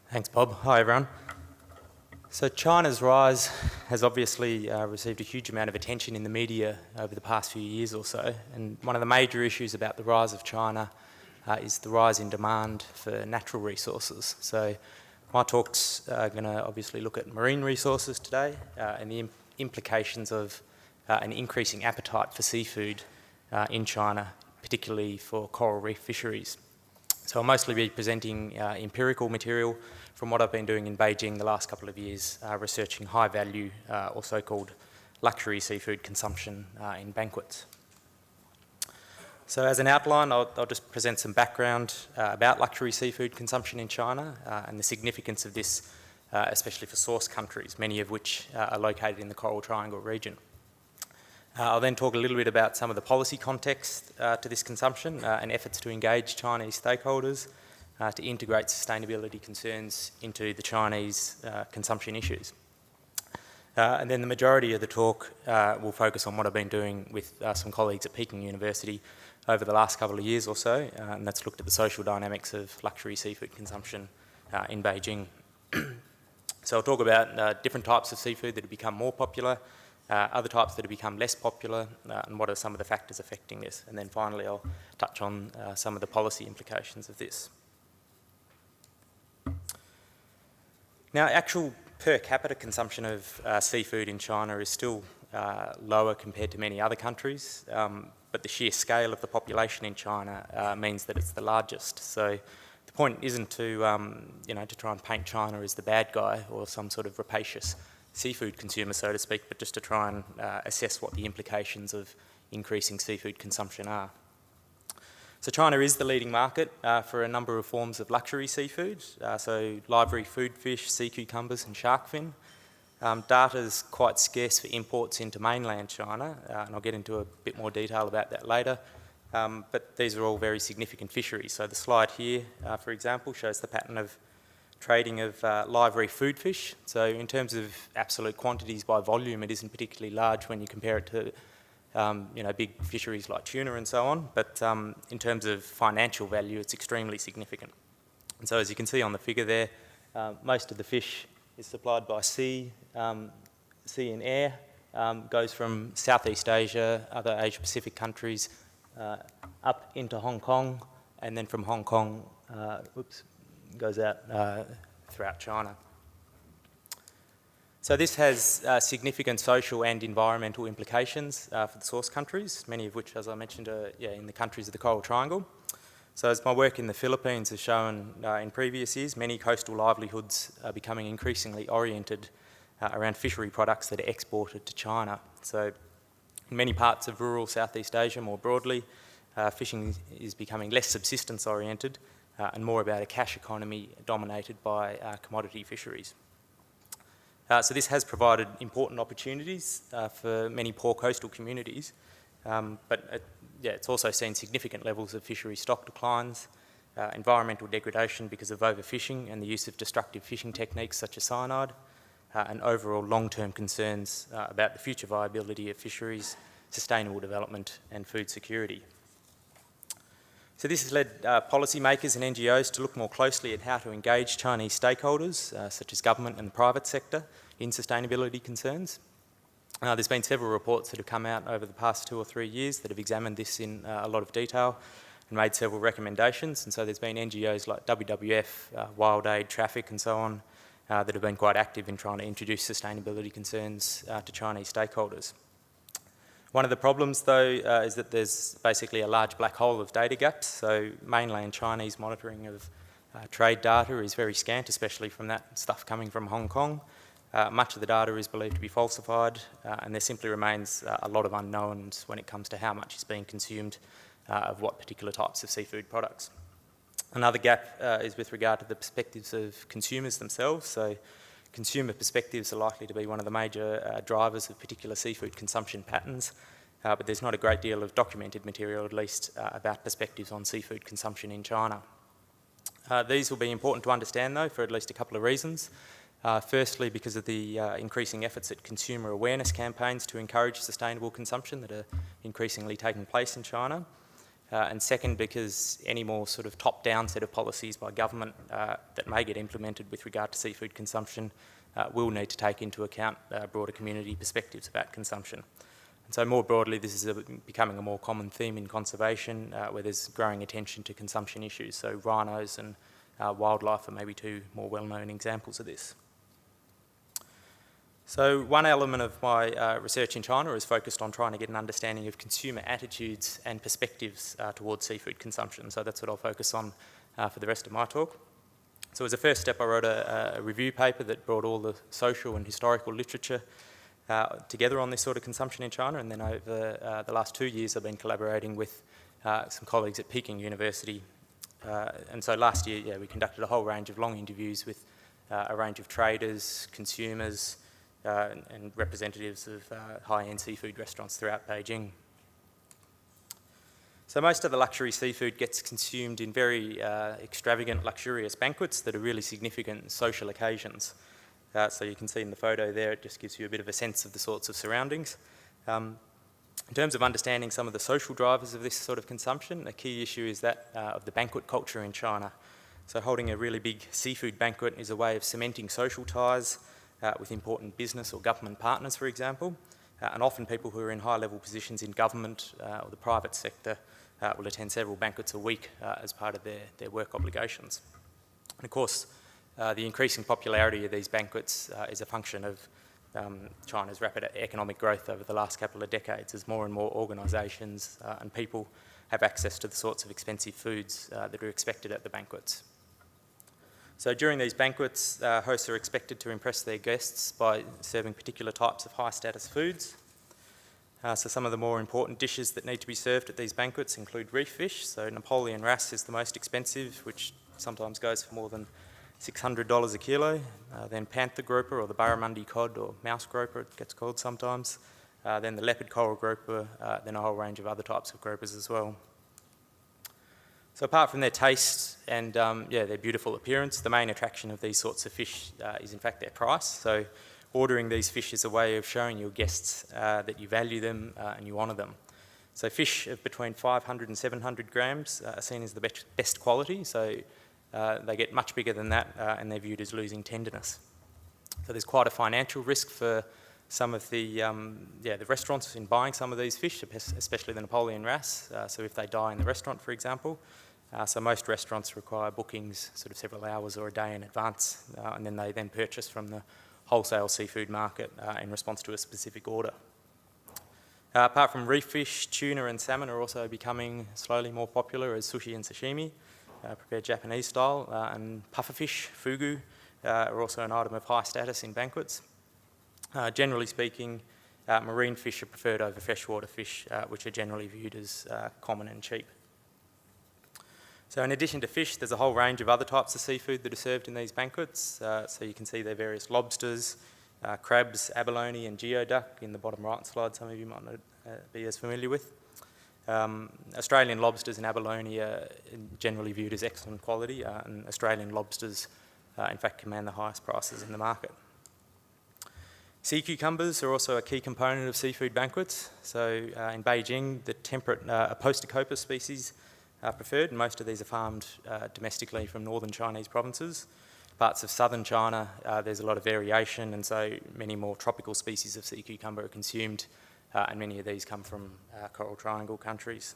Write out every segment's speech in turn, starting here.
Thanks, Bob. Hi, everyone. So China's rise has obviously received a huge amount of attention in the media over the past few years or so, and one of the major issues about the rise of China is the rise in demand for natural resources. So my talk's going to obviously look at marine resources today and the implications of an increasing appetite for seafood in China, particularly for coral reef fisheries. So I'll mostly be presenting empirical material from what I've been doing in Beijing the last couple of years, researching high value or so-called luxury seafood consumption in banquets. So as an outline, I'll just present some background about luxury seafood consumption in China and the significance of this, especially for source countries, many of which are located in the Coral Triangle region. I'll then talk a little bit about some of the policy context to this consumption and efforts to engage Chinese stakeholders to integrate sustainability concerns into the Chinese consumption issues. And then the majority of the talk will focus on what I've been doing with some colleagues at Peking University over the last couple of years or so, and that's looked at the social dynamics of luxury seafood consumption in Beijing. So I'll talk about different types of seafood that have become more popular, other types that have become less popular, and what are some of the factors affecting this. And then finally, I'll touch on some of the policy implications of this. Now, actual per capita consumption of seafood in China is still lower compared to many other countries, but the sheer scale of the population in China means that it's the largest. So the point isn't to, to try and paint China as the bad guy or some sort of rapacious seafood consumer, so to speak, but just to try and assess what the implications of increasing seafood consumption are. So China is the leading market for a number of forms of luxury seafood, so live reef food fish, sea cucumbers and shark fin. Data is quite scarce for imports into mainland China, and I'll get into a bit more detail about that later, but these are all very significant fisheries. So the slide here, for example, shows the pattern of trading of live reef food fish. So in terms of absolute quantities by volume, it isn't particularly large when you compare it to big fisheries like tuna and so on, but in terms of financial value, it's extremely significant. And so as you can see on the figure there, most of the fish is supplied by sea and air, goes from Southeast Asia, other Asia-Pacific countries, up into Hong Kong, and then from Hong Kong, goes out throughout China. So this has significant social and environmental implications for the source countries, many of which, as I mentioned, are in the countries of the Coral Triangle. So as my work in the Philippines has shown in previous years, many coastal livelihoods are becoming increasingly oriented around fishery products that are exported to China. So in many parts of rural Southeast Asia more broadly, fishing is becoming less subsistence oriented and more about a cash economy dominated by commodity fisheries. So this has provided important opportunities for many poor coastal communities, but it's also seen significant levels of fishery stock declines, environmental degradation because of overfishing and the use of destructive fishing techniques such as cyanide, and overall long-term concerns about the future viability of fisheries, sustainable development and food security. So this has led policymakers and NGOs to look more closely at how to engage Chinese stakeholders, such as government and the private sector, in sustainability concerns. There's been several reports that have come out over the past 2 or 3 years that have examined this in a lot of detail and made several recommendations. And so there's been NGOs like WWF, Wild Aid, Traffic and so on that have been quite active in trying to introduce sustainability concerns to Chinese stakeholders. One of the problems, though, is that there's basically a large black hole of data gaps. So mainland Chinese monitoring of trade data is very scant, especially from that stuff coming from Hong Kong. Much of the data is believed to be falsified, and there simply remains a lot of unknowns when it comes to how much is being consumed of what particular types of seafood products. Another gap is with regard to the perspectives of consumers themselves. So consumer perspectives are likely to be one of the major drivers of particular seafood consumption patterns, but there's not a great deal of documented material, at least, about perspectives on seafood consumption in China. These will be important to understand, though, for at least a couple of reasons. Firstly, because of the increasing efforts at consumer awareness campaigns to encourage sustainable consumption that are increasingly taking place in China. and second, because any more sort of top-down set of policies by government that may get implemented with regard to seafood consumption will need to take into account broader community perspectives about consumption. And so more broadly, this is becoming a more common theme in conservation, where there's growing attention to consumption issues. So rhinos and wildlife are maybe two more well-known examples of this. So one element of my research in China is focused on trying to get an understanding of consumer attitudes and perspectives towards seafood consumption. So that's what I'll focus on for the rest of my talk. So as a first step, I wrote a review paper that brought all the social and historical literature together on this sort of consumption in China, and then over the last 2 years I've been collaborating with some colleagues at Peking University. And so last year, we conducted a whole range of long interviews with a range of traders, consumers, and representatives of high-end seafood restaurants throughout Beijing. So most of the luxury seafood gets consumed in very extravagant, luxurious banquets that are really significant social occasions. So you can see in the photo there, it just gives you a bit of a sense of the sorts of surroundings. In terms of understanding some of the social drivers of this sort of consumption, a key issue is that of the banquet culture in China. So holding a really big seafood banquet is a way of cementing social ties with important business or government partners, for example, and often people who are in high-level positions in government or the private sector will attend several banquets a week as part of their work obligations. And of course, the increasing popularity of these banquets is a function of China's rapid economic growth over the last couple of decades, as more and more organisations and people have access to the sorts of expensive foods that are expected at the banquets. So during these banquets, hosts are expected to impress their guests by serving particular types of high-status foods. So some of the more important dishes that need to be served at these banquets include reef fish. So Napoleon wrasse is the most expensive, which sometimes goes for more than $600 a kilo. Then panther grouper, or the barramundi cod, or mouse grouper it gets called sometimes. Then the leopard coral grouper, then a whole range of other types of groupers as well. So apart from their taste and their beautiful appearance, the main attraction of these sorts of fish is in fact their price. So ordering these fish is a way of showing your guests that you value them and you honour them. So fish of between 500 and 700 grams are seen as the best quality, so they get much bigger than that and they're viewed as losing tenderness. So there's quite a financial risk for some of the restaurants in buying some of these fish, especially the Napoleon wrasse. So if they die in the restaurant, for example, so most restaurants require bookings sort of several hours or a day in advance, and then they purchase from the wholesale seafood market in response to a specific order. Apart from reef fish, tuna and salmon are also becoming slowly more popular as sushi and sashimi, prepared Japanese style, and pufferfish, fugu, are also an item of high status in banquets. Generally speaking, marine fish are preferred over freshwater fish, which are generally viewed as common and cheap. So in addition to fish, there's a whole range of other types of seafood that are served in these banquets. So you can see there are various lobsters, crabs, abalone and geoduck in the bottom right slide, some of you might not be as familiar with. Australian lobsters and abalone are generally viewed as excellent quality, and Australian lobsters in fact command the highest prices in the market. Sea cucumbers are also a key component of seafood banquets. So in Beijing, the temperate Apostacopus species are preferred, and most of these are farmed domestically from northern Chinese provinces. Parts of southern China, there's a lot of variation, and so many more tropical species of sea cucumber are consumed, and many of these come from Coral Triangle countries.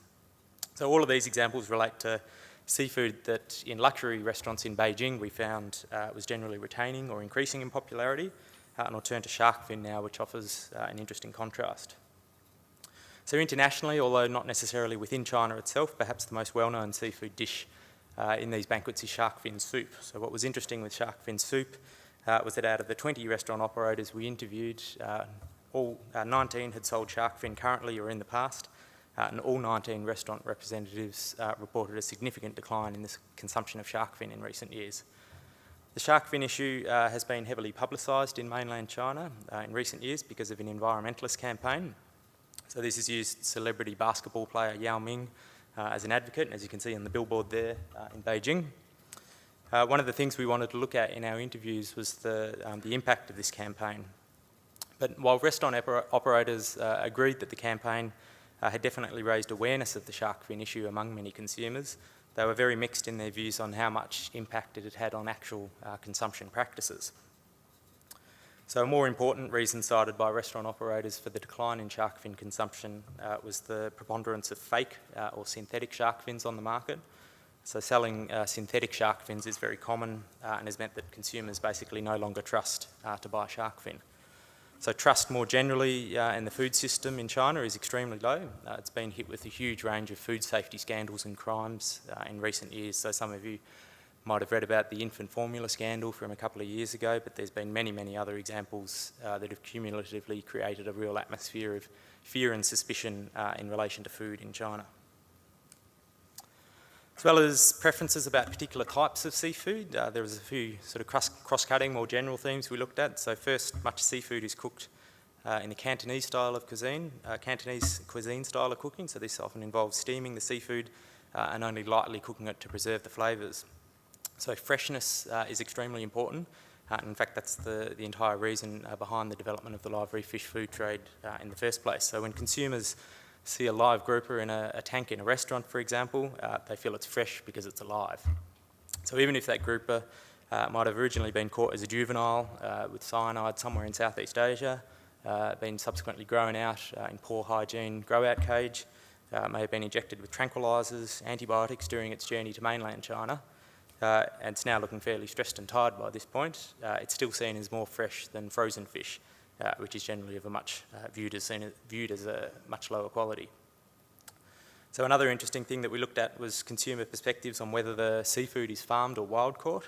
So all of these examples relate to seafood that in luxury restaurants in Beijing we found was generally retaining or increasing in popularity, and I'll turn to shark fin now, which offers an interesting contrast. So internationally, although not necessarily within China itself, perhaps the most well-known seafood dish in these banquets is shark fin soup. So what was interesting with shark fin soup was that out of the 20 restaurant operators we interviewed, all 19 had sold shark fin currently or in the past, and all 19 restaurant representatives reported a significant decline in the consumption of shark fin in recent years. The shark fin issue has been heavily publicised in mainland China in recent years because of an environmentalist campaign. So this has used celebrity basketball player Yao Ming as an advocate, as you can see on the billboard there in Beijing. One of the things we wanted to look at in our interviews was the impact of this campaign. But while restaurant operators agreed that the campaign had definitely raised awareness of the shark fin issue among many consumers. They were very mixed in their views on how much impact it had had on actual consumption practices. So a more important reason cited by restaurant operators for the decline in shark fin consumption was the preponderance of fake or synthetic shark fins on the market. So selling synthetic shark fins is very common and has meant that consumers basically no longer trust to buy shark fin. So trust more generally in the food system in China is extremely low. It's been hit with a huge range of food safety scandals and crimes in recent years. So some of you might have read about the infant formula scandal from a couple of years ago, but there's been many, many other examples that have cumulatively created a real atmosphere of fear and suspicion in relation to food in China. As well as preferences about particular types of seafood, there was a few sort of cross-cutting, more general themes we looked at. So first, much seafood is cooked in the Cantonese style of cuisine, Cantonese cuisine style of cooking. So this often involves steaming the seafood and only lightly cooking it to preserve the flavours. So freshness is extremely important. In fact, that's the entire reason behind the development of the live reef fish food trade in the first place. So when consumers see a live grouper in a tank in a restaurant, for example, they feel it's fresh because it's alive. So even if that grouper might have originally been caught as a juvenile with cyanide somewhere in Southeast Asia, been subsequently grown out in poor hygiene grow-out cage, may have been injected with tranquilizers, antibiotics during its journey to mainland China, and it's now looking fairly stressed and tired by this point, it's still seen as more fresh than frozen fish, which is generally of a much viewed as a much lower quality. So another interesting thing that we looked at was consumer perspectives on whether the seafood is farmed or wild-caught.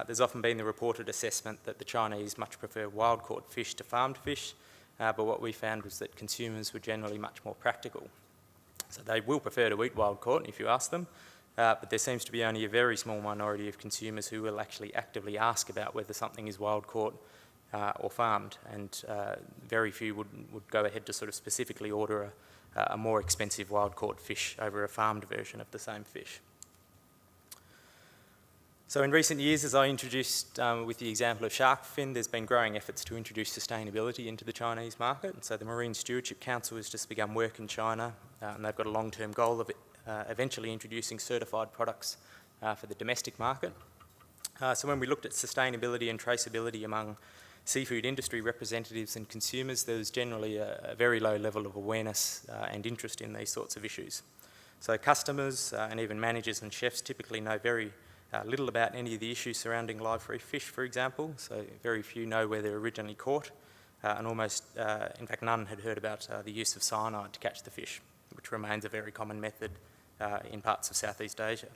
There's often been the reported assessment that the Chinese much prefer wild-caught fish to farmed fish, but what we found was that consumers were generally much more practical. So they will prefer to eat wild-caught if you ask them, but there seems to be only a very small minority of consumers who will actually actively ask about whether something is wild-caught or farmed, and very few would go ahead to sort of specifically order a more expensive wild-caught fish over a farmed version of the same fish. So in recent years, as I introduced with the example of shark fin, there's been growing efforts to introduce sustainability into the Chinese market. And so the Marine Stewardship Council has just begun work in China, and they've got a long-term goal of eventually introducing certified products for the domestic market. So when we looked at sustainability and traceability among seafood industry representatives and consumers, there was generally a very low level of awareness and interest in these sorts of issues. So customers and even managers and chefs typically know very little about any of the issues surrounding live reef fish, for example. So very few know where they're originally caught, and almost, in fact, none had heard about the use of cyanide to catch the fish, which remains a very common method in parts of Southeast Asia.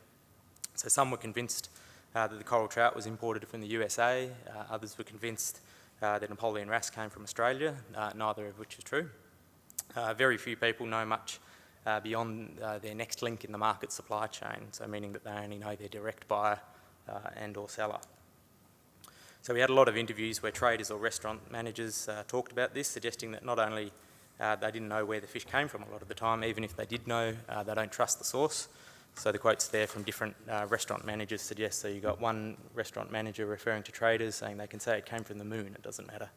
So some were convinced that the coral trout was imported from the USA, others were convinced that Napoleon wrasse came from Australia, neither of which is true. Very few people know much beyond their next link in the market supply chain, so meaning that they only know their direct buyer and or seller. So we had a lot of interviews where traders or restaurant managers talked about this, suggesting that not only they didn't know where the fish came from a lot of the time, even if they did know, they don't trust the source. So the quotes there from different restaurant managers suggest, so you got one restaurant manager referring to traders saying they can say it came from the moon, it doesn't matter.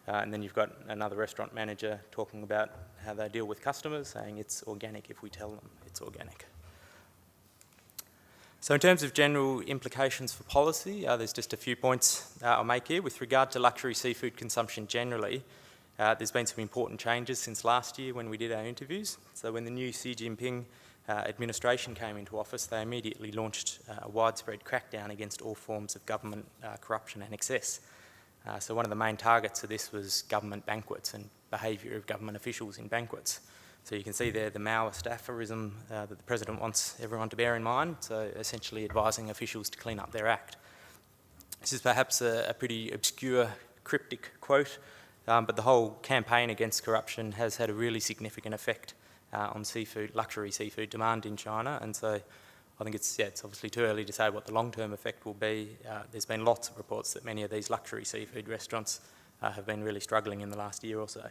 And then you've got another restaurant manager talking about how they deal with customers, saying it's organic if we tell them it's organic. So in terms of general implications for policy, there's just a few points I'll make here. With regard to luxury seafood consumption generally, there's been some important changes since last year when we did our interviews. So when the new Xi Jinping administration came into office, they immediately launched a widespread crackdown against all forms of government corruption and excess. So one of the main targets of this was government banquets and behaviour of government officials in banquets. So you can see there the Maoist aphorism that the President wants everyone to bear in mind, so essentially advising officials to clean up their act. This is perhaps a pretty obscure, cryptic quote, but the whole campaign against corruption has had a really significant effect on luxury seafood demand in China, and so I think it's obviously too early to say what the long-term effect will be. There's been lots of reports that many of these luxury seafood restaurants have been really struggling in the last year or so.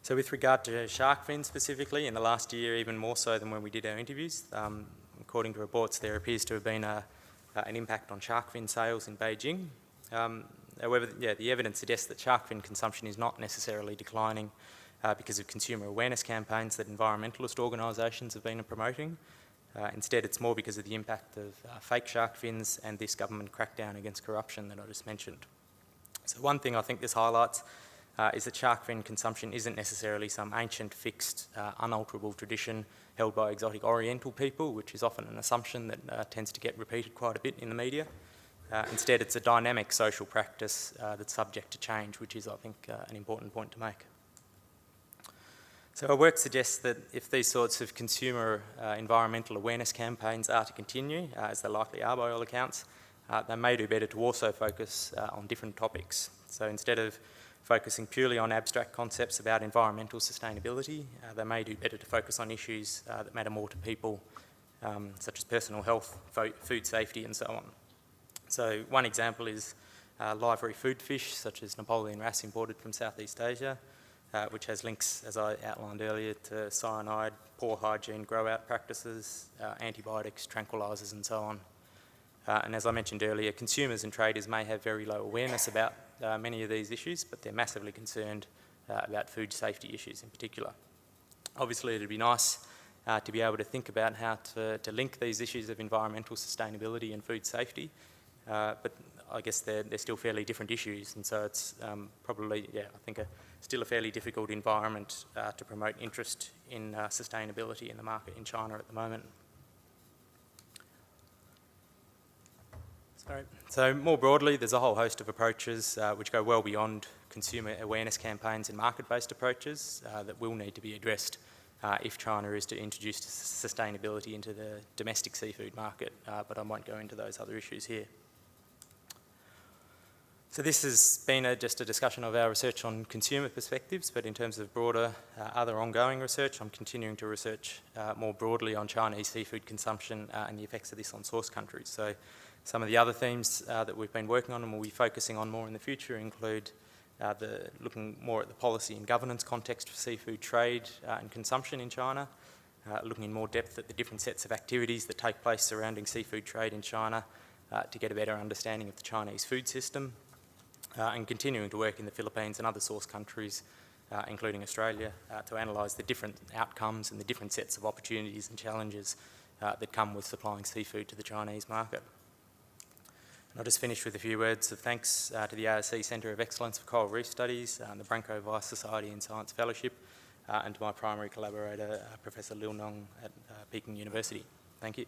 So with regard to shark fin specifically, in the last year even more so than when we did our interviews, according to reports there appears to have been an impact on shark fin sales in Beijing. However, the evidence suggests that shark fin consumption is not necessarily declining because of consumer awareness campaigns that environmentalist organisations have been promoting. Instead, it's more because of the impact of fake shark fins and this government crackdown against corruption that I just mentioned. So one thing I think this highlights is that shark fin consumption isn't necessarily some ancient, fixed, unalterable tradition held by exotic Oriental people, which is often an assumption that tends to get repeated quite a bit in the media. Instead, it's a dynamic social practice that's subject to change, which is, I think, an important point to make. So our work suggests that if these sorts of consumer environmental awareness campaigns are to continue, as they likely are by all accounts, they may do better to also focus on different topics. So instead of focusing purely on abstract concepts about environmental sustainability, they may do better to focus on issues that matter more to people, such as personal health, food safety and so on. So one example is live reef food fish, such as Napoleon wrasse imported from Southeast Asia, which has links, as I outlined earlier, to cyanide, poor hygiene, grow-out practices, antibiotics, tranquilizers and so on. And as I mentioned earlier, consumers and traders may have very low awareness about many of these issues, but they're massively concerned about food safety issues in particular. Obviously, it'd be nice to be able to think about how to link these issues of environmental sustainability and food safety, but I guess they're still fairly different issues, and so it's probably, I think still a fairly difficult environment to promote interest in sustainability in the market in China at the moment. So more broadly, there's a whole host of approaches which go well beyond consumer awareness campaigns and market-based approaches that will need to be addressed if China is to introduce sustainability into the domestic seafood market, but I won't go into those other issues here. So this has been just a discussion of our research on consumer perspectives, but in terms of broader other ongoing research, I'm continuing to research more broadly on Chinese seafood consumption and the effects of this on source countries. So some of the other themes that we've been working on and we'll be focusing on more in the future include looking more at the policy and governance context for seafood trade and consumption in China, looking in more depth at the different sets of activities that take place surrounding seafood trade in China to get a better understanding of the Chinese food system, and continuing to work in the Philippines and other source countries, including Australia, to analyse the different outcomes and the different sets of opportunities and challenges that come with supplying seafood to the Chinese market. And I'll just finish with a few words of thanks to the ARC Centre of Excellence for Coral Reef Studies, the Banquets Vice Society and Science Fellowship, and to my primary collaborator, Professor Liu Nong at Peking University. Thank you.